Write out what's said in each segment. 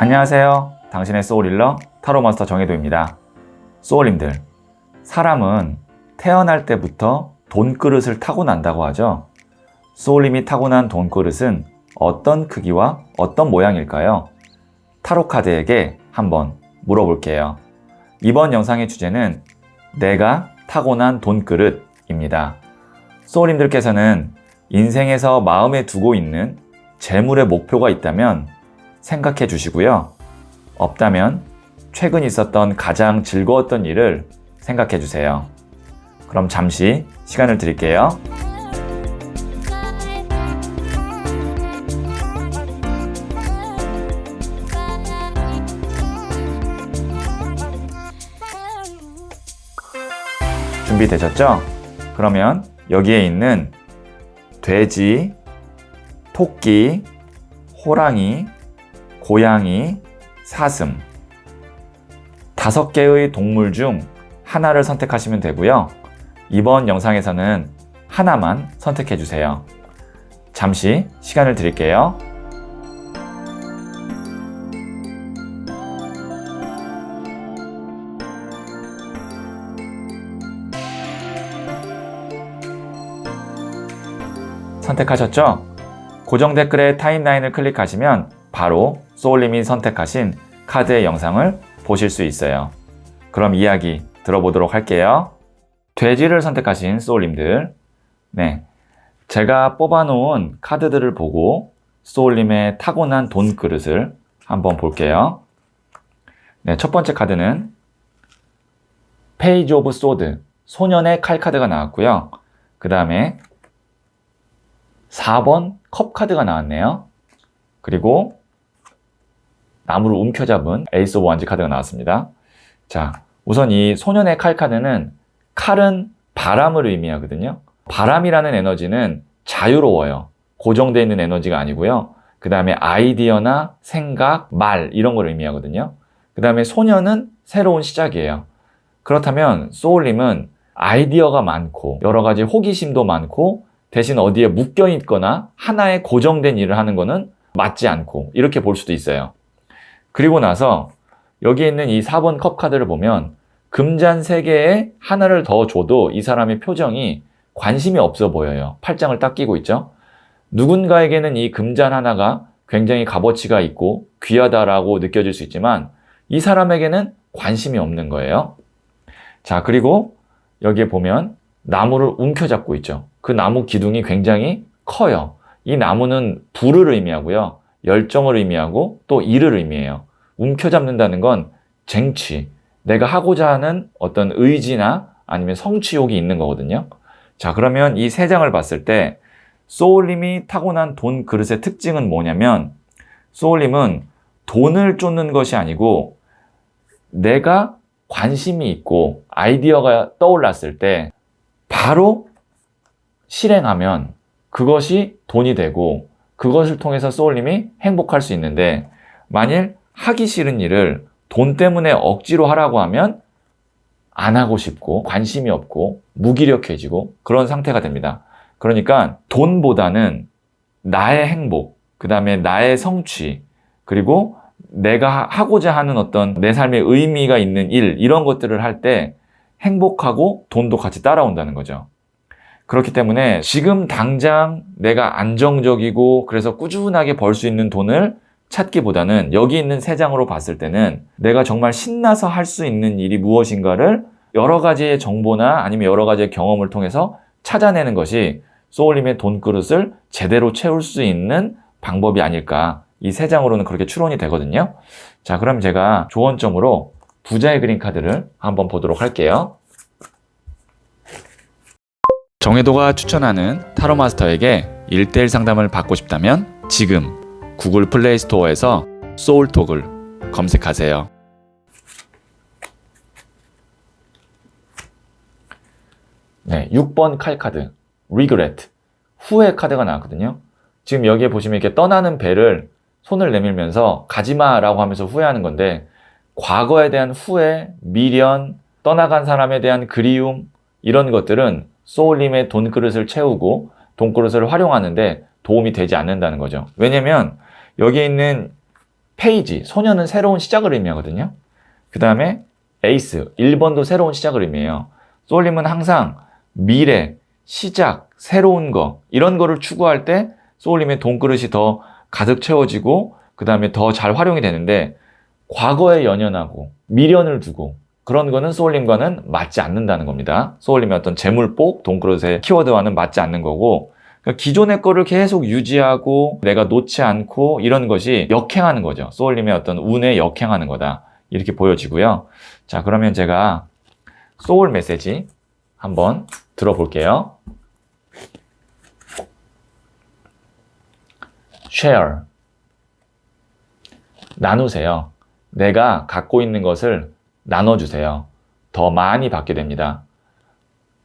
안녕하세요. 당신의 소울힐러 타로마스터 정혜도입니다. 소울님들, 사람은 태어날 때부터 돈그릇을 타고난다고 하죠. 소울님이 타고난 돈그릇은 어떤 크기와 어떤 모양일까요? 타로카드에게 한번 물어볼게요. 이번 영상의 주제는 내가 타고난 돈그릇입니다. 소울님들께서는 인생에서 마음에 두고 있는 재물의 목표가 있다면 생각해 주시고요. 없다면 최근 있었던 가장 즐거웠던 일을 생각해 주세요. 그럼 잠시 시간을 드릴게요. 준비되셨죠? 그러면 여기에 있는 돼지, 토끼, 호랑이, 고양이, 사슴 5개의 동물 중 하나를 선택하시면 되고요. 이번 영상에서는 하나만 선택해 주세요. 잠시 시간을 드릴게요. 선택하셨죠? 고정 댓글에 타임라인을 클릭하시면 바로 소울님이 선택하신 카드의 영상을 보실 수 있어요. 그럼 이야기 들어보도록 할게요. 돼지를 선택하신 소울님들, 제가 뽑아놓은 카드들을 보고 소울님의 타고난 돈 그릇을 한번 볼게요. 첫 번째 카드는 페이지 오브 소드, 소년의 칼 카드가 나왔고요. 그 다음에 4번 컵 카드가 나왔네요. 그리고 나무를 움켜잡은 에이스 오브 완즈 카드가 나왔습니다. 자, 우선 이 소년의 칼 카드는 칼은 바람을 의미하거든요. 바람이라는 에너지는 자유로워요. 고정되어 있는 에너지가 아니고요. 그 다음에 아이디어나 생각, 말 이런 걸 의미하거든요. 그 다음에 소년은 새로운 시작이에요. 그렇다면 소울님은 아이디어가 많고 여러 가지 호기심도 많고 대신 어디에 묶여 있거나 하나의 고정된 일을 하는 거는 맞지 않고 이렇게 볼 수도 있어요. 그리고 나서 여기에 있는 이 4번 컵 카드를 보면 금잔 3개에 하나를 더 줘도 이 사람의 표정이 관심이 없어 보여요. 팔짱을 딱 끼고 있죠. 누군가에게는 이 금잔 하나가 굉장히 값어치가 있고 귀하다라고 느껴질 수 있지만 이 사람에게는 관심이 없는 거예요. 자, 그리고 여기에 보면 나무를 움켜잡고 있죠. 그 나무 기둥이 굉장히 커요. 이 나무는 불을 의미하고요. 열정을 의미하고 또 일을 의미해요. 움켜잡는다는 건 쟁취, 내가 하고자 하는 어떤 의지나 아니면 성취욕이 있는 거거든요. 자, 그러면 이 3장을 봤을 때 소울님이 타고난 돈 그릇의 특징은 뭐냐면 소울님은 돈을 쫓는 것이 아니고 내가 관심이 있고 아이디어가 떠올랐을 때 바로 실행하면 그것이 돈이 되고 그것을 통해서 소울님이 행복할 수 있는데 만일 하기 싫은 일을 돈 때문에 억지로 하라고 하면 안 하고 싶고 관심이 없고 무기력해지고 그런 상태가 됩니다. 그러니까 돈보다는 나의 행복, 그 다음에 나의 성취, 그리고 내가 하고자 하는 어떤 내 삶의 의미가 있는 일 이런 것들을 할 때 행복하고 돈도 같이 따라온다는 거죠. 그렇기 때문에 지금 당장 내가 안정적이고 그래서 꾸준하게 벌 수 있는 돈을 찾기보다는 여기 있는 3장으로 봤을 때는 내가 정말 신나서 할 수 있는 일이 무엇인가를 여러 가지의 정보나 아니면 여러 가지의 경험을 통해서 찾아내는 것이 소울님의 돈 그릇을 제대로 채울 수 있는 방법이 아닐까. 이 3장으로는 그렇게 추론이 되거든요. 자, 그럼 제가 조언점으로 부자의 그림 카드를 한번 보도록 할게요. 정혜도가 추천하는 타로마스터에게 1:1 상담을 받고 싶다면 지금 구글 플레이 스토어에서 소울톡을 검색하세요. 6번 칼 카드 regret, 후회 카드가 나왔거든요. 지금 여기에 보시면 이렇게 떠나는 배를 손을 내밀면서 가지마라고 하면서 후회하는 건데 과거에 대한 후회, 미련, 떠나간 사람에 대한 그리움 이런 것들은 소울님의 돈그릇을 채우고 돈그릇을 활용하는데 도움이 되지 않는다는 거죠. 왜냐면 여기에 있는 페이지, 소녀는 새로운 시작을 의미하거든요. 그 다음에 에이스, 1번도 새로운 시작을 의미해요. 소울림은 항상 미래, 시작, 새로운 거 이런 거를 추구할 때 소울림의 돈그릇이 더 가득 채워지고 그 다음에 더 잘 활용이 되는데 과거에 연연하고 미련을 두고 그런 거는 소울림과는 맞지 않는다는 겁니다. 소울림의 어떤 재물복, 돈그릇의 키워드와는 맞지 않는 거고 그러니까 기존의 거를 계속 유지하고 내가 놓지 않고 이런 것이 역행하는 거죠. 소울림의 어떤 운에 역행하는 거다. 이렇게 보여지고요. 자, 그러면 제가 소울 메시지 한번 들어볼게요. share. 나누세요. 내가 갖고 있는 것을 나눠주세요. 더 많이 받게 됩니다.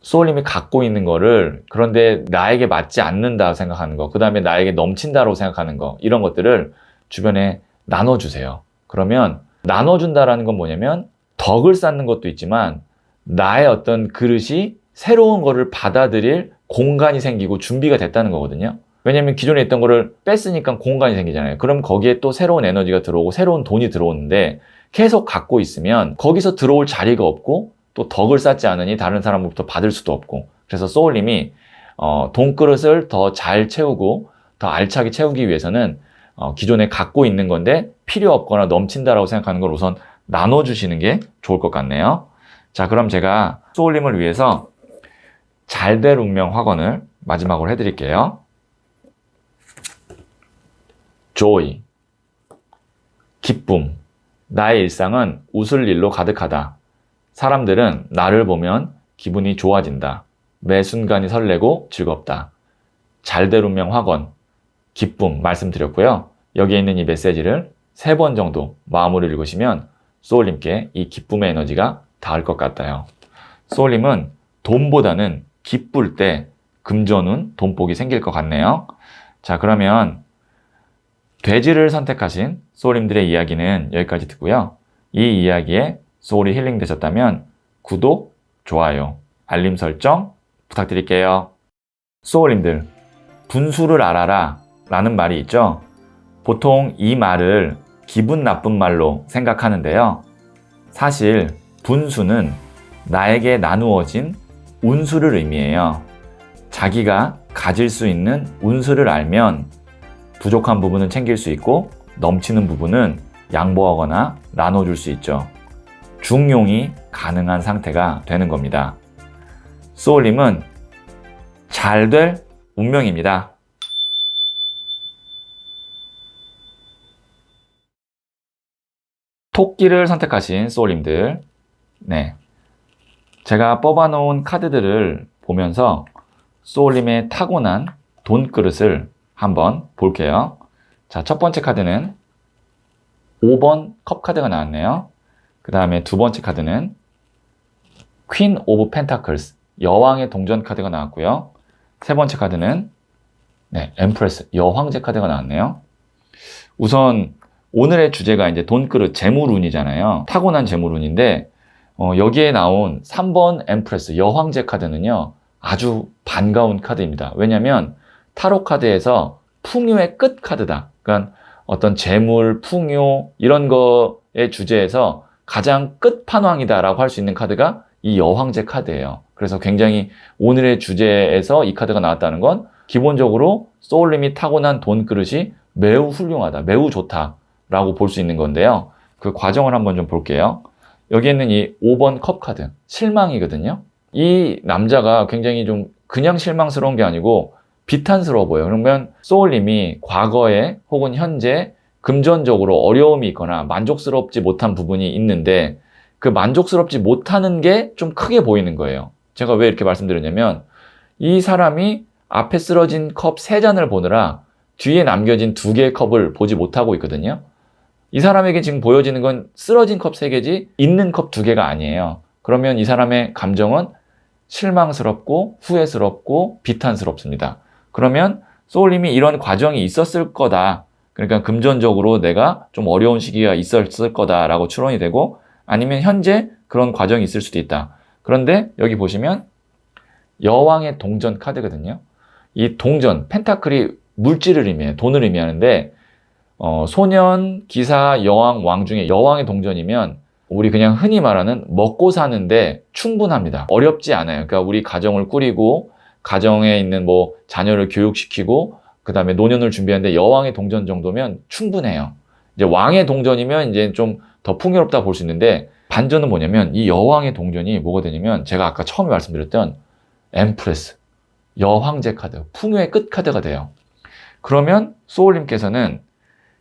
소울님이 갖고 있는 거를 그런데 나에게 맞지 않는다 생각하는 거, 그 다음에 나에게 넘친다고 생각하는 거 이런 것들을 주변에 나눠주세요. 그러면 나눠준다라는 건 뭐냐면 덕을 쌓는 것도 있지만 나의 어떤 그릇이 새로운 거를 받아들일 공간이 생기고 준비가 됐다는 거거든요. 왜냐면 기존에 있던 거를 뺐으니까 공간이 생기잖아요. 그럼 거기에 또 새로운 에너지가 들어오고 새로운 돈이 들어오는데 계속 갖고 있으면 거기서 들어올 자리가 없고 또 덕을 쌓지 않으니 다른 사람으로부터 받을 수도 없고 그래서 소울님이 돈그릇을 더 잘 채우고 더 알차게 채우기 위해서는 기존에 갖고 있는 건데 필요 없거나 넘친다라고 생각하는 걸 우선 나눠주시는 게 좋을 것 같네요. 자, 그럼 제가 소울님을 위해서 잘될 운명 확언을 마지막으로 해드릴게요. joy, 기쁨. 나의 일상은 웃을 일로 가득하다. 사람들은 나를 보면 기분이 좋아진다. 매 순간이 설레고 즐겁다. 잘될 운명 확언, 기쁨 말씀드렸고요. 여기에 있는 이 메시지를 3번 정도 마음으로 읽으시면 소울님께 이 기쁨의 에너지가 닿을 것 같아요. 소울님은 돈보다는 기쁠 때 금전운, 돈복이 생길 것 같네요. 자, 그러면 돼지를 선택하신 소울님들의 이야기는 여기까지 듣고요. 이 이야기에 소울이 힐링 되셨다면 구독, 좋아요, 알림 설정 부탁드릴게요. 소울님들, 분수를 알아라 라는 말이 있죠. 보통 이 말을 기분 나쁜 말로 생각하는데요. 사실 분수는 나에게 나누어진 운수를 의미해요. 자기가 가질 수 있는 운수를 알면 부족한 부분은 챙길 수 있고 넘치는 부분은 양보하거나 나눠줄 수 있죠. 중용이 가능한 상태가 되는 겁니다. 소울님은 잘될 운명입니다. 토끼를 선택하신 소울님들, 네, 제가 뽑아놓은 카드들을 보면서 소울님의 타고난 돈그릇을 한번 볼게요. 자, 첫 번째 카드는 5번 컵 카드가 나왔네요. 그 다음에 두 번째 카드는 퀸 오브 펜타클스, 여왕의 동전 카드가 나왔고요. 세 번째 카드는 엠프레스, 여황제 카드가 나왔네요. 우선 오늘의 주제가 이제 돈그릇, 재물운이잖아요. 타고난 재물운인데 여기에 나온 3번 엠프레스, 여황제 카드는요. 아주 반가운 카드입니다. 왜냐하면 타로 카드에서 풍요의 끝 카드다. 그러니까 어떤 재물, 풍요 이런 거의 주제에서 가장 끝판왕이다라고 할 수 있는 카드가 이 여황제 카드예요. 그래서 굉장히 오늘의 주제에서 이 카드가 나왔다는 건 기본적으로 소울님이 타고난 돈그릇이 매우 훌륭하다, 매우 좋다라고 볼 수 있는 건데요. 그 과정을 한번 좀 볼게요. 여기 있는 이 5번 컵 카드, 실망이거든요. 이 남자가 굉장히 좀 그냥 실망스러운 게 아니고 비탄스러워 보여요. 그러면 소울님이 과거에 혹은 현재 금전적으로 어려움이 있거나 만족스럽지 못한 부분이 있는데 그 만족스럽지 못하는 게 좀 크게 보이는 거예요. 제가 왜 이렇게 말씀드렸냐면 이 사람이 앞에 쓰러진 컵 3잔을 보느라 뒤에 남겨진 2개의 컵을 보지 못하고 있거든요. 이 사람에게 지금 보여지는 건 쓰러진 컵 3개지 있는 컵 2개가 아니에요. 그러면 이 사람의 감정은 실망스럽고 후회스럽고 비탄스럽습니다. 그러면 소울님이 이런 과정이 있었을 거다. 그러니까 금전적으로 내가 좀 어려운 시기가 있었을 거다라고 추론이 되고 아니면 현재 그런 과정이 있을 수도 있다. 그런데 여기 보시면 여왕의 동전 카드거든요. 이 동전, 펜타클이 물질을 의미해요. 돈을 의미하는데 소년, 기사, 여왕, 왕 중에 여왕의 동전이면 우리 그냥 흔히 말하는 먹고 사는데 충분합니다. 어렵지 않아요. 그러니까 우리 가정을 꾸리고 가정에 있는 뭐 자녀를 교육시키고 그 다음에 노년을 준비하는데 여왕의 동전 정도면 충분해요. 이제 왕의 동전이면 이제 좀 더 풍요롭다 볼 수 있는데 반전은 뭐냐면 이 여왕의 동전이 뭐가 되냐면 제가 아까 처음에 말씀드렸던 엠프레스, 여황제 카드, 풍요의 끝 카드가 돼요. 그러면 소울님께서는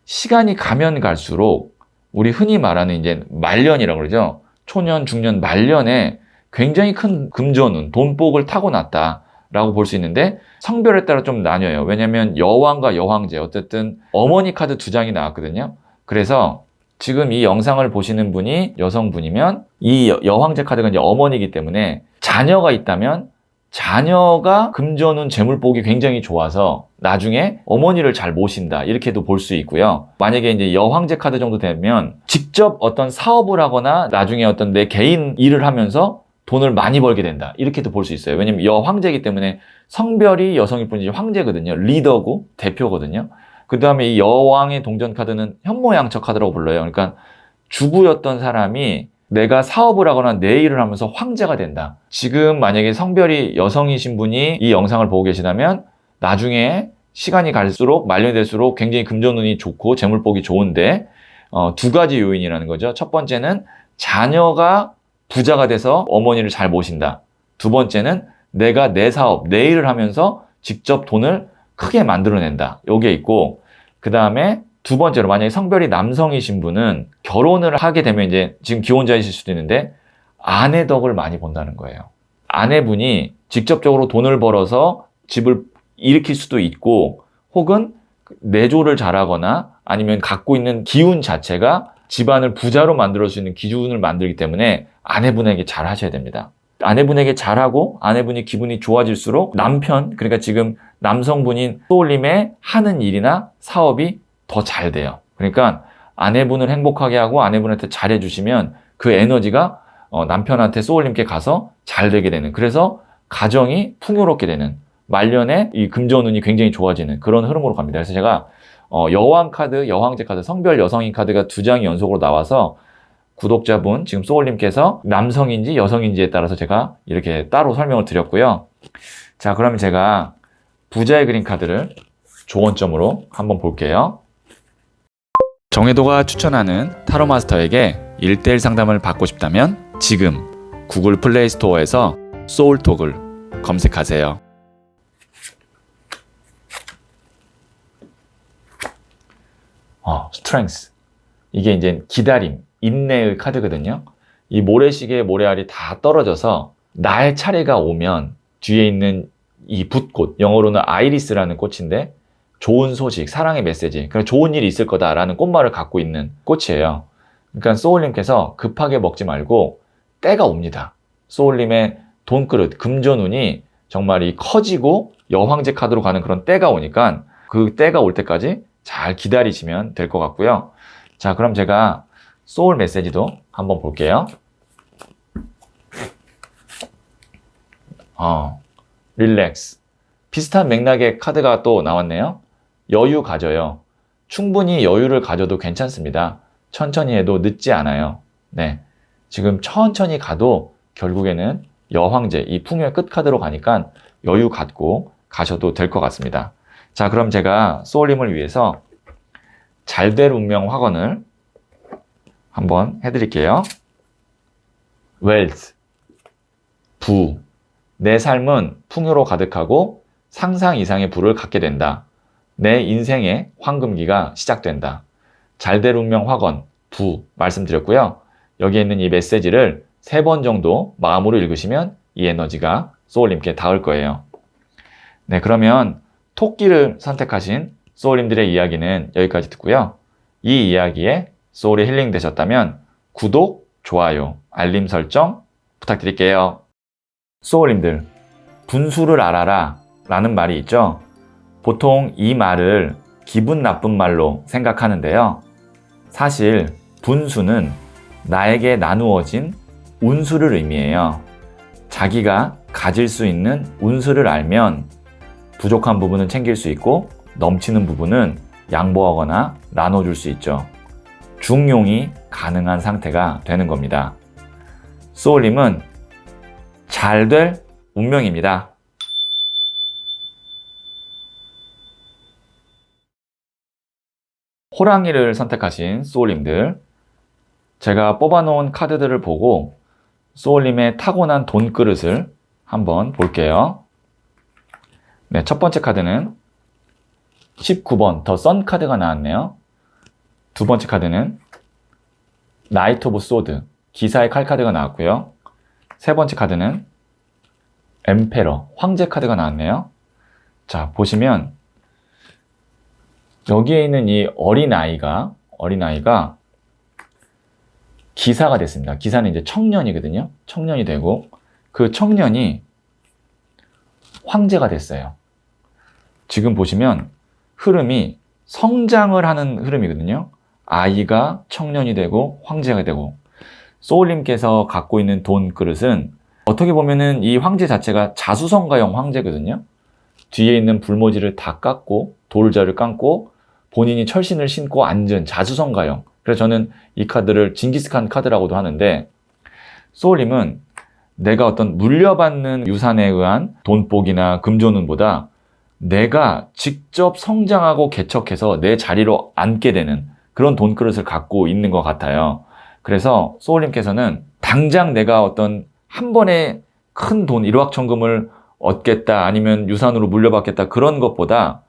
시간이 가면 갈수록 우리 흔히 말하는 이제 말년이라고 그러죠. 초년, 중년, 말년에 굉장히 큰 금전운, 돈복을 타고났다라고 볼 수 있는데 성별에 따라 좀 나뉘어요. 왜냐하면 여왕과 여황제, 어쨌든 어머니 카드 2장이 나왔거든요. 그래서 지금 이 영상을 보시는 분이 여성분이면 이 여황제 카드가 이제 어머니이기 때문에 자녀가 있다면 자녀가 금전운 재물복이 굉장히 좋아서 나중에 어머니를 잘 모신다 이렇게도 볼 수 있고요. 만약에 이제 여황제 카드 정도 되면 직접 어떤 사업을 하거나 나중에 어떤 내 개인 일을 하면서 돈을 많이 벌게 된다 이렇게도 볼 수 있어요. 왜냐면 여황제이기 때문에 성별이 여성일 뿐이지 황제거든요. 리더고 대표거든요. 그 다음에 이 여왕의 동전 카드는 현모양처 카드라고 불러요. 그러니까 주부였던 사람이 내가 사업을 하거나 내 일을 하면서 황제가 된다. 지금 만약에 성별이 여성이신 분이 이 영상을 보고 계시다면 나중에 시간이 갈수록 말년이 될수록 굉장히 금전운이 좋고 재물복이 좋은데 2가지 요인이라는 거죠. 첫 번째는 자녀가 부자가 돼서 어머니를 잘 모신다. 2번째는 내가 내 사업, 내 일을 하면서 직접 돈을 크게 만들어낸다. 요게 있고 그 다음에 2번째로 만약에 성별이 남성이신 분은 결혼을 하게 되면 이제 지금 기혼자이실 수도 있는데 아내 덕을 많이 본다는 거예요. 아내분이 직접적으로 돈을 벌어서 집을 일으킬 수도 있고 혹은 내조를 잘하거나 아니면 갖고 있는 기운 자체가 집안을 부자로 만들 수 있는 기운을 만들기 때문에 아내분에게 잘 하셔야 됩니다. 아내분에게 잘하고 아내분이 기분이 좋아질수록 남편, 그러니까 지금 남성분인 소울님의 하는 일이나 사업이 더 잘 돼요. 그러니까 아내분을 행복하게 하고 아내분한테 잘해주시면 그 에너지가 남편한테 소울님께 가서 잘 되게 되는, 그래서 가정이 풍요롭게 되는, 말년에 이 금전운이 굉장히 좋아지는 그런 흐름으로 갑니다. 그래서 제가 여왕 카드, 여황제 카드, 성별 여성인 카드가 2장이 연속으로 나와서 구독자분, 지금 소울님께서 남성인지 여성인지에 따라서 제가 이렇게 따로 설명을 드렸고요. 자, 그러면 제가 부자의 그림 카드를 조언점으로 한번 볼게요. 정혜도가 추천하는 타로 마스터에게 1:1 상담을 받고 싶다면 지금 구글 플레이 스토어에서 소울톡을 검색하세요. 스트렝스. 이게 이제 기다림, 인내의 카드거든요. 이 모래시계의 모래알이 다 떨어져서 나의 차례가 오면 뒤에 있는 이 붓꽃, 영어로는 아이리스라는 꽃인데 좋은 소식, 사랑의 메시지, 그러니까 좋은 일이 있을 거다라는 꽃말을 갖고 있는 꽃이에요. 그러니까 소울님께서 급하게 먹지 말고 때가 옵니다. 소울님의 돈그릇, 금전운이 정말 이 커지고 여황제 카드로 가는 그런 때가 오니까 그 때가 올 때까지 잘 기다리시면 될 것 같고요. 자, 그럼 제가 소울 메시지도 한번 볼게요. 릴렉스. 비슷한 맥락의 카드가 또 나왔네요. 여유 가져요. 충분히 여유를 가져도 괜찮습니다. 천천히 해도 늦지 않아요. 네. 지금 천천히 가도 결국에는 여황제, 이 풍요의 끝 카드로 가니까 여유 갖고 가셔도 될 것 같습니다. 자, 그럼 제가 소울님을 위해서 잘될 운명 확언을 한번 해드릴게요. 웰스, 부. 내 삶은 풍요로 가득하고 상상 이상의 부를 갖게 된다. 내 인생의 황금기가 시작된다. 잘될 운명 확언, 부 말씀드렸고요. 여기에 있는 이 메시지를 3번 정도 마음으로 읽으시면 이 에너지가 소울님께 닿을 거예요. 네, 그러면 토끼를 선택하신 소울님들의 이야기는 여기까지 듣고요. 이 이야기에 소울이 힐링 되셨다면 구독, 좋아요, 알림 설정 부탁드릴게요. 소울님들, 분수를 알아라 라는 말이 있죠. 보통 이 말을 기분 나쁜 말로 생각하는데요. 사실 분수는 나에게 나누어진 운수를 의미해요. 자기가 가질 수 있는 운수를 알면 부족한 부분은 챙길 수 있고 넘치는 부분은 양보하거나 나눠줄 수 있죠. 중용이 가능한 상태가 되는 겁니다. 소울님은 잘 될 운명입니다. 호랑이를 선택하신 소울님들, 제가 뽑아놓은 카드들을 보고 소울님의 타고난 돈그릇을 한번 볼게요. 네, 첫 번째 카드는 19번 더 선 카드가 나왔네요. 두 번째 카드는 나이트 오브 소드, 기사의 칼 카드가 나왔고요. 세 번째 카드는 엠페러, 황제 카드가 나왔네요. 자, 보시면 여기에 있는 이 어린아이가 기사가 됐습니다. 기사는 이제 청년이거든요. 청년이 되고 그 청년이 황제가 됐어요. 지금 보시면 흐름이 성장을 하는 흐름이거든요. 아이가 청년이 되고 황제가 되고, 소울님께서 갖고 있는 돈 그릇은 어떻게 보면은 이 황제 자체가 자수성가형 황제거든요. 뒤에 있는 불모지를 다 깎고 돌자를 깎고 본인이 철신을 신고 앉은 자수성가형. 그래서 저는 이 카드를 징기스칸 카드라고도 하는데, 소울님은 내가 어떤 물려받는 유산에 의한 돈복이나 금전운보다 내가 직접 성장하고 개척해서 내 자리로 앉게 되는 그런 돈그릇을 갖고 있는 것 같아요. 그래서 소울님께서는 당장 내가 어떤 한 번에 큰 돈, 일확천금을 얻겠다, 아니면 유산으로 물려받겠다, 그런 것보다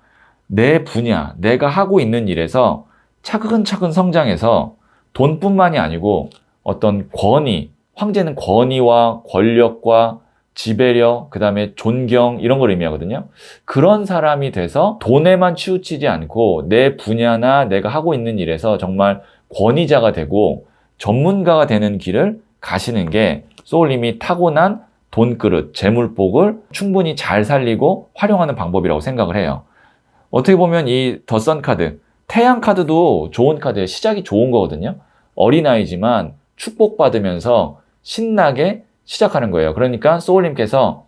내 분야, 내가 하고 있는 일에서 차근차근 성장해서 돈뿐만이 아니고 어떤 권위, 황제는 권위와 권력과 지배력, 그 다음에 존경, 이런 걸 의미하거든요. 그런 사람이 돼서 돈에만 치우치지 않고 내 분야나 내가 하고 있는 일에서 정말 권위자가 되고 전문가가 되는 길을 가시는 게 소울님이 타고난 돈그릇, 재물복을 충분히 잘 살리고 활용하는 방법이라고 생각을 해요. 어떻게 보면 이 더 선 카드, 태양 카드도 좋은 카드예요. 시작이 좋은 거거든요. 어린아이지만 축복받으면서 신나게 시작하는 거예요. 그러니까 소울님께서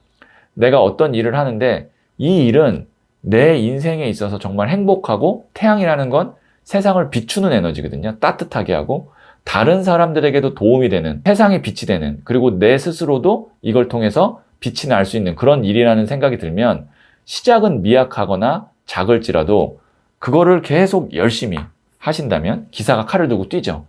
내가 어떤 일을 하는데 이 일은 내 인생에 있어서 정말 행복하고, 태양이라는 건 세상을 비추는 에너지거든요. 따뜻하게 하고 다른 사람들에게도 도움이 되는, 세상에 빛이 되는, 그리고 내 스스로도 이걸 통해서 빛이 날 수 있는 그런 일이라는 생각이 들면, 시작은 미약하거나 작을지라도 그거를 계속 열심히 하신다면, 기사가 칼을 들고 뛰죠.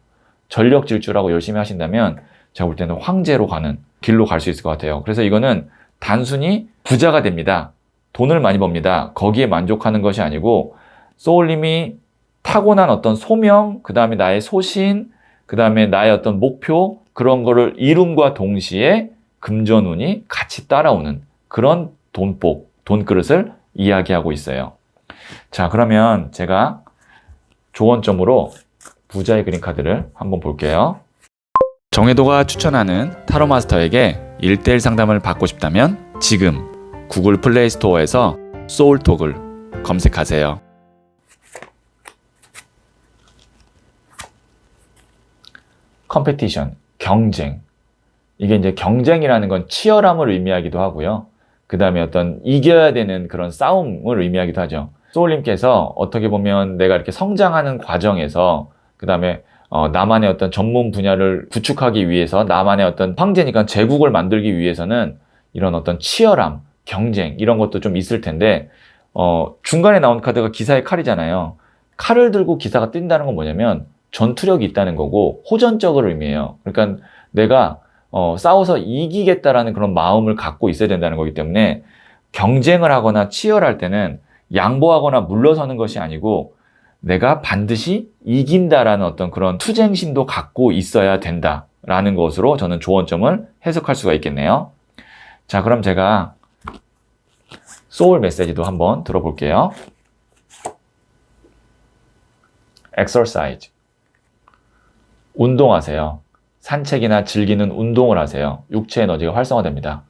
전력 질주라고 열심히 하신다면 제가 볼 때는 황제로 가는 길로 갈 수 있을 것 같아요. 그래서 이거는 단순히 부자가 됩니다, 돈을 많이 법니다, 거기에 만족하는 것이 아니고, 소울님이 타고난 어떤 소명, 그 다음에 나의 소신, 그 다음에 나의 어떤 목표, 그런 거를 이룸과 동시에 금전운이 같이 따라오는 그런 돈복, 돈그릇을 이야기하고 있어요. 자, 그러면 제가 조언점으로 부자의 그림 카드를 한번 볼게요. 정혜도가 추천하는 타로 마스터에게 1:1 상담을 받고 싶다면 지금 구글 플레이 스토어에서 소울톡을 검색하세요. 컴페티션, 경쟁. 이게 이제 경쟁이라는 건 치열함을 의미하기도 하고요. 그 다음에 어떤 이겨야 되는 그런 싸움을 의미하기도 하죠. 소울님께서 어떻게 보면 내가 이렇게 성장하는 과정에서, 그 다음에 나만의 어떤 전문 분야를 구축하기 위해서, 나만의 어떤 황제니까 제국을 만들기 위해서는 이런 어떤 치열함, 경쟁, 이런 것도 좀 있을 텐데, 중간에 나온 카드가 기사의 칼이잖아요. 칼을 들고 기사가 뛴다는 건 뭐냐면 전투력이 있다는 거고 호전적을 의미해요. 그러니까 내가 싸워서 이기겠다라는 그런 마음을 갖고 있어야 된다는 거기 때문에, 경쟁을 하거나 치열할 때는 양보하거나 물러서는 것이 아니고 내가 반드시 이긴다라는 어떤 그런 투쟁심도 갖고 있어야 된다라는 것으로 저는 조언점을 해석할 수가 있겠네요. 자, 그럼 제가 소울 메시지도 한번 들어볼게요. exercise. 운동하세요. 산책이나 즐기는 운동을 하세요. 육체 에너지가 활성화됩니다.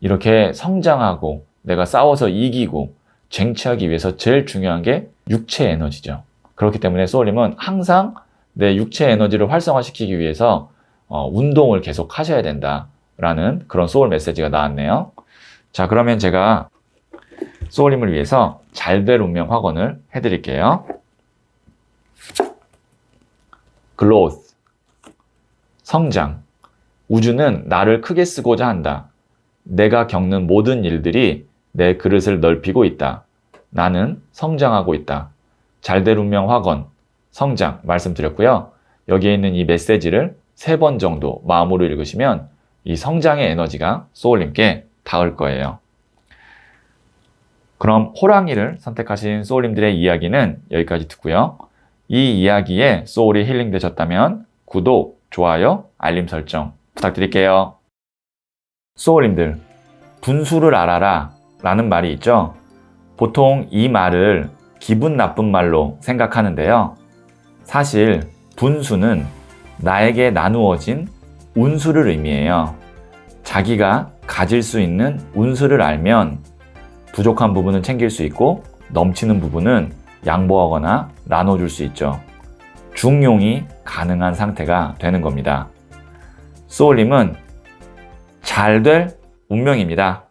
이렇게 성장하고 내가 싸워서 이기고 쟁취하기 위해서 제일 중요한 게 육체 에너지죠. 그렇기 때문에 소울님은 항상 내 육체 에너지를 활성화시키기 위해서 운동을 계속 하셔야 된다라는 그런 소울 메시지가 나왔네요. 자, 그러면 제가 소울님을 위해서 잘 될 운명 확언을 해드릴게요. growth, 성장. 우주는 나를 크게 쓰고자 한다. 내가 겪는 모든 일들이 내 그릇을 넓히고 있다. 나는 성장하고 있다. 잘될 운명 확언, 성장 말씀드렸고요. 여기에 있는 이 메시지를 3번 정도 마음으로 읽으시면 이 성장의 에너지가 소울님께 닿을 거예요. 그럼 호랑이를 선택하신 소울님들의 이야기는 여기까지 듣고요. 이 이야기에 소울이 힐링되셨다면 구독, 좋아요, 알림 설정 부탁드릴게요. 소울님들, 분수를 알아라 라는 말이 있죠. 보통 이 말을 기분 나쁜 말로 생각하는데요. 사실 분수는 나에게 나누어진 운수를 의미해요. 자기가 가질 수 있는 운수를 알면 부족한 부분은 챙길 수 있고 넘치는 부분은 양보하거나 나눠줄 수 있죠. 중용이 가능한 상태가 되는 겁니다. 소울님은 잘 될 운명입니다.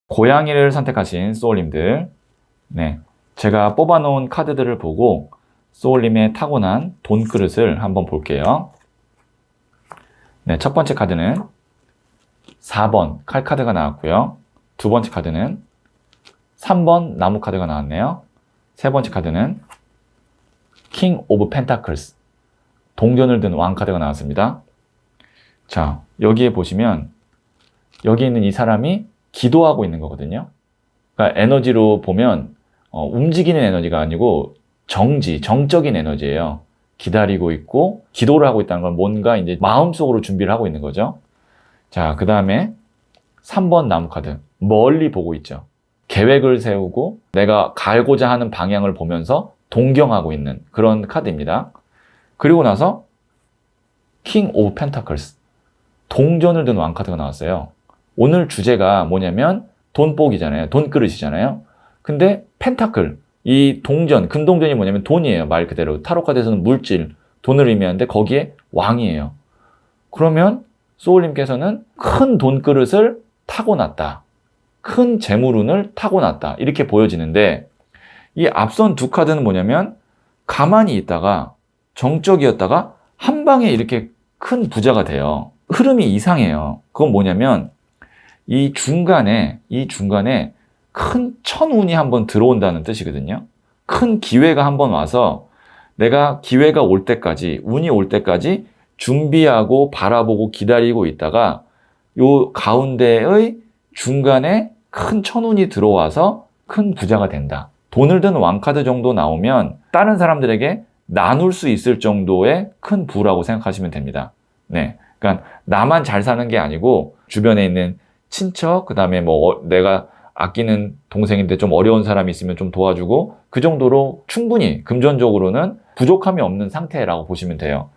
고양이를 선택하신 소울님들, 네, 제가 뽑아놓은 카드들을 보고 소울님의 타고난 돈 그릇을 한번 볼게요. 네, 첫 번째 카드는 4번 칼 카드가 나왔고요. 두 번째 카드는 3번 나무 카드가 나왔네요. 세 번째 카드는 킹 오브 펜타클스, 동전을 든 왕 카드가 나왔습니다. 자, 여기에 보시면 여기 있는 이 사람이 기도하고 있는 거거든요. 그러니까 에너지로 보면 움직이는 에너지가 아니고 정적인 에너지예요. 기다리고 있고 기도를 하고 있다는 건 뭔가 이제 마음속으로 준비를 하고 있는 거죠. 자, 그 다음에 3번 나무 카드, 멀리 보고 있죠. 계획을 세우고 내가 가고자 하는 방향을 보면서 동경하고 있는 그런 카드입니다. 그리고 나서 킹 오브 펜타클스, 동전을 든 왕 카드가 나왔어요. 오늘 주제가 뭐냐면 돈복이잖아요. 돈그릇이잖아요. 근데 펜타클, 이 동전, 금동전이 뭐냐면 돈이에요. 말 그대로. 타로 카드에서는 물질, 돈을 의미하는데 거기에 왕이에요. 그러면 소울님께서는 큰 돈그릇을 타고났다. 큰 재물운을 타고났다. 이렇게 보여지는데 이 앞선 두 카드는 뭐냐면 가만히 있다가 정적이었다가 한 방에 이렇게 큰 부자가 돼요. 흐름이 이상해요. 그건 뭐냐면 이 중간에 큰 천운이 한번 들어온다는 뜻이거든요. 큰 기회가 한번 와서 내가 기회가 올 때까지, 운이 올 때까지 준비하고 바라보고 기다리고 있다가 요 가운데의 중간에 큰 천운이 들어와서 큰 부자가 된다. 돈을 든 왕카드 정도 나오면 다른 사람들에게 나눌 수 있을 정도의 큰 부라고 생각하시면 됩니다. 네, 그러니까 나만 잘 사는 게 아니고 주변에 있는 친척, 그 다음에 뭐 내가 아끼는 동생인데 좀 어려운 사람이 있으면 좀 도와주고 그 정도로 충분히 금전적으로는 부족함이 없는 상태라고 보시면 돼요.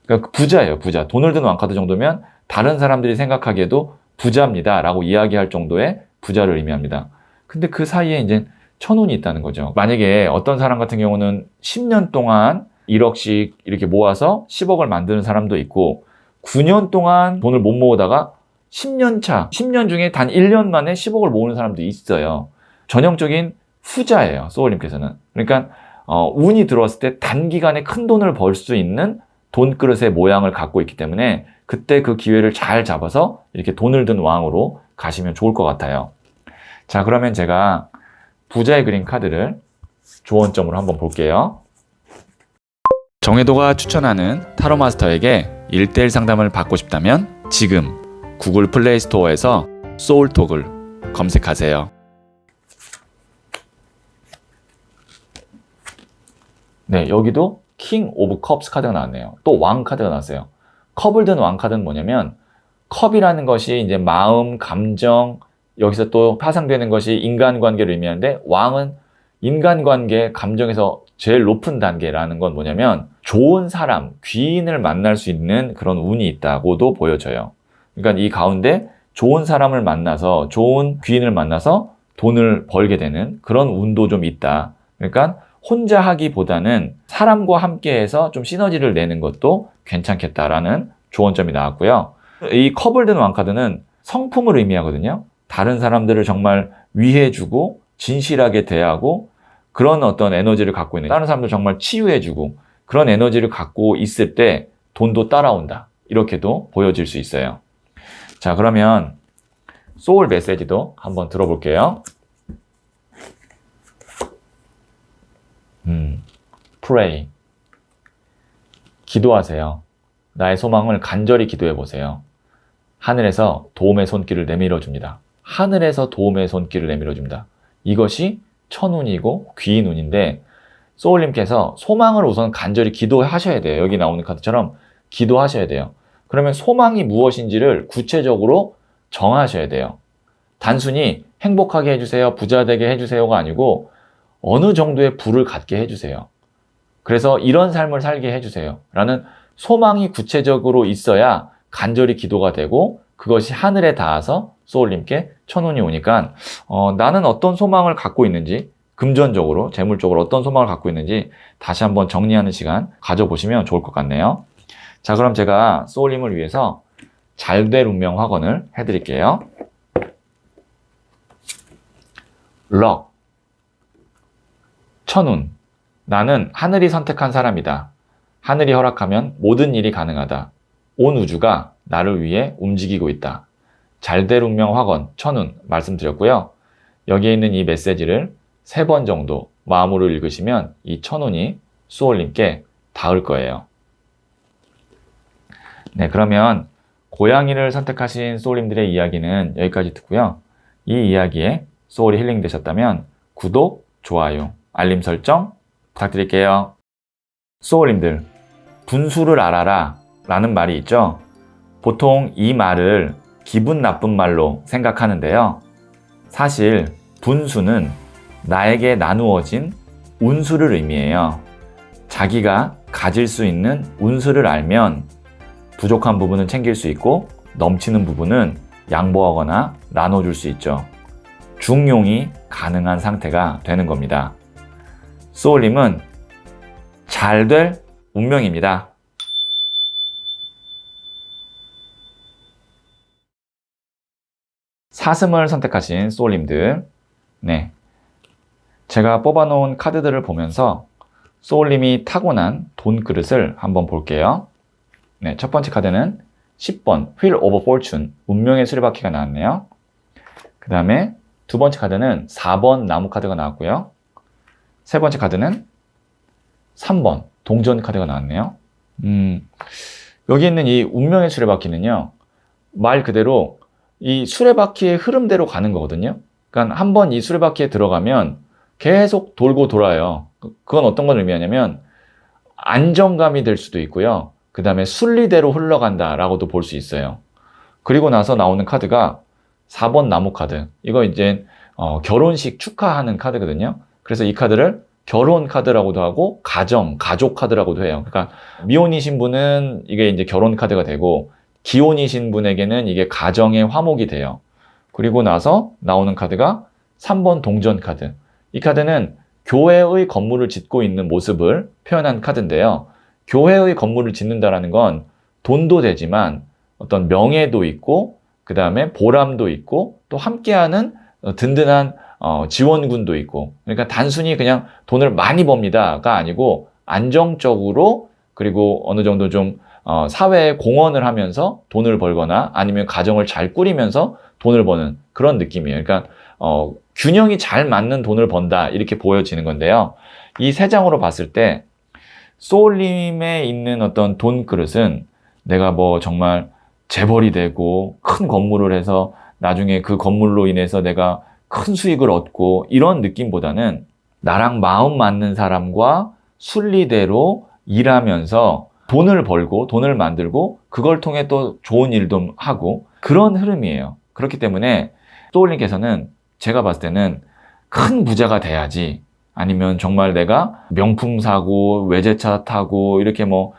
그러니까 부자예요, 부자. 돈을 든 왕카드 정도면 다른 사람들이 생각하기에도 부자입니다 라고 이야기할 정도의 부자를 의미합니다. 근데 그 사이에 이제 천운이 있다는 거죠. 만약에 어떤 사람 같은 경우는 10년 동안 1억씩 이렇게 모아서 10억을 만드는 사람도 있고 9년 동안 돈을 못 모으다가 10년 차, 10년 중에 단 1년 만에 10억을 모으는 사람도 있어요. 전형적인 후자예요, 소울님께서는. 그러니까 운이 들어왔을 때 단기간에 큰 돈을 벌 수 있는 돈그릇의 모양을 갖고 있기 때문에 그때 그 기회를 잘 잡아서 이렇게 돈을 든 왕으로 가시면 좋을 것 같아요. 자, 그러면 제가 부자의 그린 카드를 조언점으로 한번 볼게요. 정혜도가 추천하는 타로마스터에게 1:1 상담을 받고 싶다면 지금 구글 플레이 스토어에서 소울톡을 검색하세요. 네, 여기도 킹 오브 컵스 카드가 나왔네요. 또 왕 카드가 나왔어요. 컵을 든 왕 카드는 뭐냐면 컵이라는 것이 이제 마음, 감정, 여기서 또 파생되는 것이 인간관계를 의미하는데 왕은 인간관계, 감정에서 제일 높은 단계라는 건 뭐냐면 좋은 사람, 귀인을 만날 수 있는 그런 운이 있다고도 보여져요. 그러니까 이 가운데 좋은 사람을 만나서 좋은 귀인을 만나서 돈을 벌게 되는 그런 운도 좀 있다. 그러니까 혼자 하기보다는 사람과 함께해서 좀 시너지를 내는 것도 괜찮겠다라는 조언점이 나왔고요. 이 컵을 든 왕카드는 성품을 의미하거든요. 다른 사람들을 정말 위해주고 진실하게 대하고 그런 어떤 에너지를 갖고 있는, 다른 사람도 정말 치유해주고 그런 에너지를 갖고 있을 때 돈도 따라온다. 이렇게도 보여질 수 있어요. 자, 그러면 소울 메시지도 한번 들어볼게요. Pray. 기도하세요. 나의 소망을 간절히 기도해 보세요. 하늘에서 도움의 손길을 내밀어 줍니다. 하늘에서 도움의 손길을 내밀어 줍니다. 이것이 천운이고 귀인 운인데, 소울님께서 소망을 우선 간절히 기도하셔야 돼요. 여기 나오는 카드처럼 기도하셔야 돼요. 그러면 소망이 무엇인지를 구체적으로 정하셔야 돼요. 단순히 행복하게 해주세요, 부자 되게 해주세요가 아니고 어느 정도의 부를 갖게 해주세요. 그래서 이런 삶을 살게 해주세요 라는 소망이 구체적으로 있어야 간절히 기도가 되고, 그것이 하늘에 닿아서 소울님께 천운이 오니까 나는 어떤 소망을 갖고 있는지, 금전적으로, 재물적으로 어떤 소망을 갖고 있는지 다시 한번 정리하는 시간 가져보시면 좋을 것 같네요. 자, 그럼 제가 소울님을 위해서 잘될 운명 확언을 해드릴게요. 럭, 천운. 나는 하늘이 선택한 사람이다. 하늘이 허락하면 모든 일이 가능하다. 온 우주가 나를 위해 움직이고 있다. 잘될 운명 확언, 천운 말씀드렸고요. 여기에 있는 이 메시지를 3번 정도 마음으로 읽으시면 이 천운이 소울님께 닿을 거예요. 네, 그러면 고양이를 선택하신 소울님들의 이야기는 여기까지 듣고요. 이 이야기에 소울이 힐링 되셨다면 구독, 좋아요, 알림 설정 부탁드릴게요. 소울님들, 분수를 알아라 라는 말이 있죠. 보통 이 말을 기분 나쁜 말로 생각하는데요. 사실 분수는 나에게 나누어진 운수를 의미해요. 자기가 가질 수 있는 운수를 알면 부족한 부분은 챙길 수 있고 넘치는 부분은 양보하거나 나눠줄 수 있죠. 중용이 가능한 상태가 되는 겁니다. 소울님은 잘 될 운명입니다. 사슴을 선택하신 소울님들, 네, 제가 뽑아놓은 카드들을 보면서 소울님이 타고난 돈 그릇을 한번 볼게요. 네, 첫 번째 카드는 10번 Wheel of Fortune, 운명의 수레바퀴가 나왔네요. 그 다음에 두 번째 카드는 4번 나무 카드가 나왔고요. 세 번째 카드는 3번 동전 카드가 나왔네요. 여기 있는 이 운명의 수레바퀴는요, 말 그대로 이 수레바퀴의 흐름대로 가는 거거든요. 그러니까 한번 이 수레바퀴에 들어가면 계속 돌고 돌아요. 그건 어떤 걸 의미하냐면 안정감이 될 수도 있고요. 그 다음에 순리대로 흘러간다라고도 볼 수 있어요. 그리고 나서 나오는 카드가 4번 나무 카드. 이거 이제 결혼식 축하하는 카드거든요. 그래서 이 카드를 결혼 카드라고도 하고 가족 카드라고도 해요. 그러니까 미혼이신 분은 이게 이제 결혼 카드가 되고, 기혼이신 분에게는 이게 가정의 화목이 돼요. 그리고 나서 나오는 카드가 3번 동전 카드. 이 카드는 교회의 건물을 짓고 있는 모습을 표현한 카드인데요. 교회의 건물을 짓는다라는 건 돈도 되지만 어떤 명예도 있고, 그 다음에 보람도 있고, 또 함께하는 든든한 지원군도 있고, 그러니까 단순히 그냥 돈을 많이 법니다가 아니고 안정적으로, 그리고 어느 정도 좀 사회에 공헌을 하면서 돈을 벌거나 아니면 가정을 잘 꾸리면서 돈을 버는 그런 느낌이에요. 그러니까 균형이 잘 맞는 돈을 번다, 이렇게 보여지는 건데요. 이 세 장으로 봤을 때 소울님에 있는 어떤 돈 그릇은 내가 뭐 정말 재벌이 되고 큰 건물을 해서 나중에 그 건물로 인해서 내가 큰 수익을 얻고, 이런 느낌보다는 나랑 마음 맞는 사람과 순리대로 일하면서 돈을 벌고 돈을 만들고 그걸 통해 또 좋은 일도 하고, 그런 흐름이에요. 그렇기 때문에 소울님께서는 제가 봤을 때는 큰 부자가 돼야지, 아니면 정말 내가 명품 사고 외제차 타고 이렇게 뭐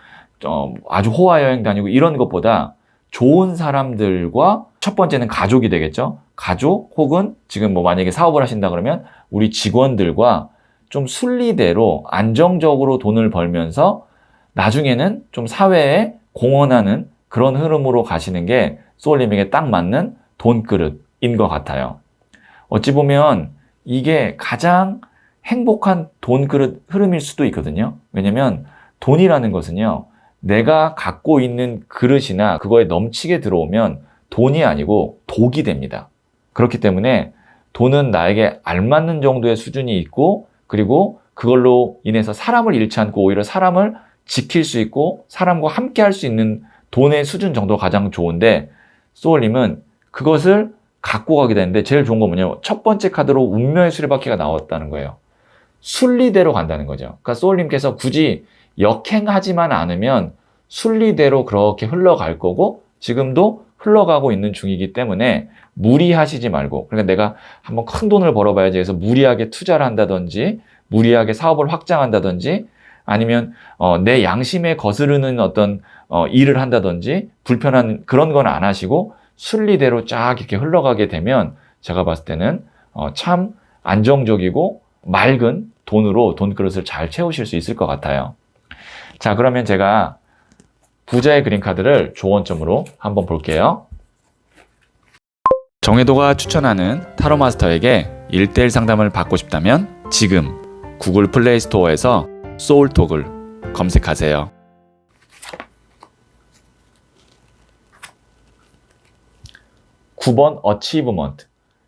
아주 호화 여행 다니고 이런 것보다 좋은 사람들과, 첫 번째는 가족이 되겠죠. 가족, 혹은 지금 뭐 만약에 사업을 하신다 그러면 우리 직원들과 좀 순리대로 안정적으로 돈을 벌면서 나중에는 좀 사회에 공헌하는 그런 흐름으로 가시는 게 소울님에게 딱 맞는 돈그릇인 것 같아요. 어찌 보면 이게 가장 행복한 돈 그릇 흐름일 수도 있거든요. 왜냐면 돈이라는 것은요, 내가 갖고 있는 그릇이나 그거에 넘치게 들어오면 돈이 아니고 독이 됩니다. 그렇기 때문에 돈은 나에게 알맞는 정도의 수준이 있고, 그리고 그걸로 인해서 사람을 잃지 않고 오히려 사람을 지킬 수 있고 사람과 함께 할 수 있는 돈의 수준 정도가 가장 좋은데, 소울님은 그것을 갖고 가게 되는데 제일 좋은 건 뭐냐면 첫 번째 카드로 운명의 수레바퀴가 나왔다는 거예요. 순리대로 간다는 거죠. 그러니까 소울님께서 굳이 역행하지만 않으면 순리대로 그렇게 흘러갈 거고 지금도 흘러가고 있는 중이기 때문에 무리하시지 말고, 그러니까 내가 한번 큰 돈을 벌어봐야지 해서 무리하게 투자를 한다든지 무리하게 사업을 확장한다든지 아니면 내 양심에 거스르는 어떤 일을 한다든지 불편한 그런 건 안 하시고 순리대로 쫙 이렇게 흘러가게 되면 제가 봤을 때는 참 안정적이고 맑은 돈으로 돈그릇을 잘 채우실 수 있을 것 같아요. 자, 그러면 제가 부자의 그림 카드를 조언점으로 한번 볼게요. 정혜도가 추천하는 타로 마스터에게 1:1 상담을 받고 싶다면 지금 구글 플레이 스토어에서 소울톡을 검색하세요. 9번 어치브먼트.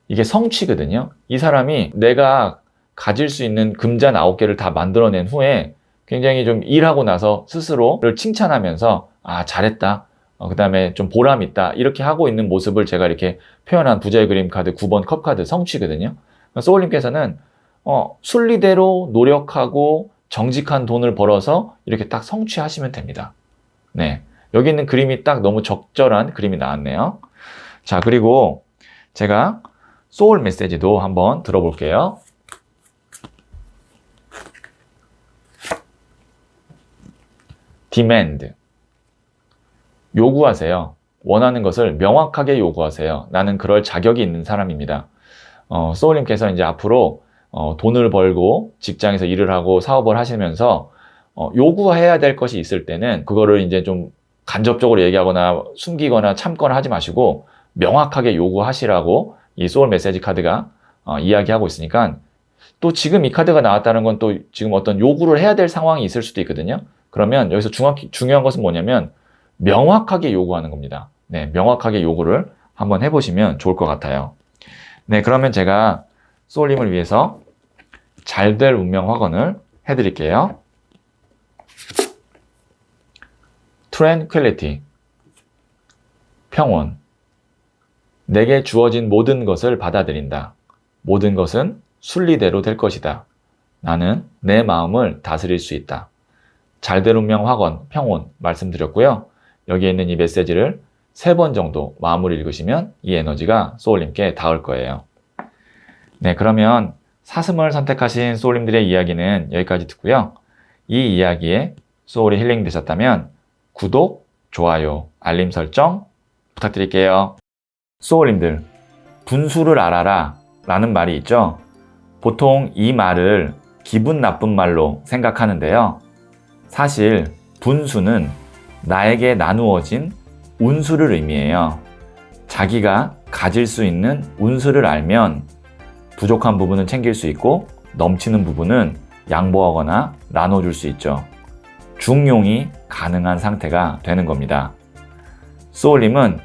이게 성취거든요. 이 사람이 내가 가질 수 있는 금잔 9개를 다 만들어낸 후에 굉장히 좀 일하고 나서 스스로를 칭찬하면서 아, 잘했다. 그 다음에 좀 보람 있다. 이렇게 하고 있는 모습을 제가 이렇게 표현한 부자의 그림 카드 9번 컵 카드 성취거든요. 소울님께서는 순리대로 노력하고 정직한 돈을 벌어서 이렇게 딱 성취하시면 됩니다. 네. 여기 있는 그림이 딱 너무 적절한 그림이 나왔네요. 자, 그리고 제가 소울 메시지도 한번 들어볼게요. demand. 요구하세요. 원하는 것을 명확하게 요구하세요. 나는 그럴 자격이 있는 사람입니다. 소울님께서 이제 앞으로 돈을 벌고 직장에서 일을 하고 사업을 하시면서 요구해야 될 것이 있을 때는 그거를 이제 좀 간접적으로 얘기하거나 숨기거나 참거나 하지 마시고 명확하게 요구하시라고 이 소울 메시지 카드가 이야기하고 있으니까, 또 지금 이 카드가 나왔다는 건 또 지금 어떤 요구를 해야 될 상황이 있을 수도 있거든요. 그러면 여기서 중요한 것은 뭐냐면 명확하게 요구하는 겁니다. 네, 명확하게 요구를 한번 해보시면 좋을 것 같아요. 네, 그러면 제가 소울님을 위해서 잘 될 운명 확언을 해드릴게요. Tranquility. 평온. 내게 주어진 모든 것을 받아들인다. 모든 것은 순리대로 될 것이다. 나는 내 마음을 다스릴 수 있다. 잘 될 운명 확언, 평온 말씀드렸고요. 여기에 있는 이 메시지를 3번 정도 마음으로 읽으시면 이 에너지가 소울님께 닿을 거예요. 네, 그러면 사슴을 선택하신 소울님들의 이야기는 여기까지 듣고요. 이 이야기에 소울이 힐링 되셨다면 구독, 좋아요, 알림 설정 부탁드릴게요. 소울님들, 분수를 알아라 라는 말이 있죠. 보통 이 말을 기분 나쁜 말로 생각하는데요. 사실 분수는 나에게 나누어진 운수를 의미해요. 자기가 가질 수 있는 운수를 알면 부족한 부분은 챙길 수 있고 넘치는 부분은 양보하거나 나눠줄 수 있죠. 중용이 가능한 상태가 되는 겁니다. 소울님은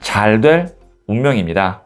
잘 될 운명입니다.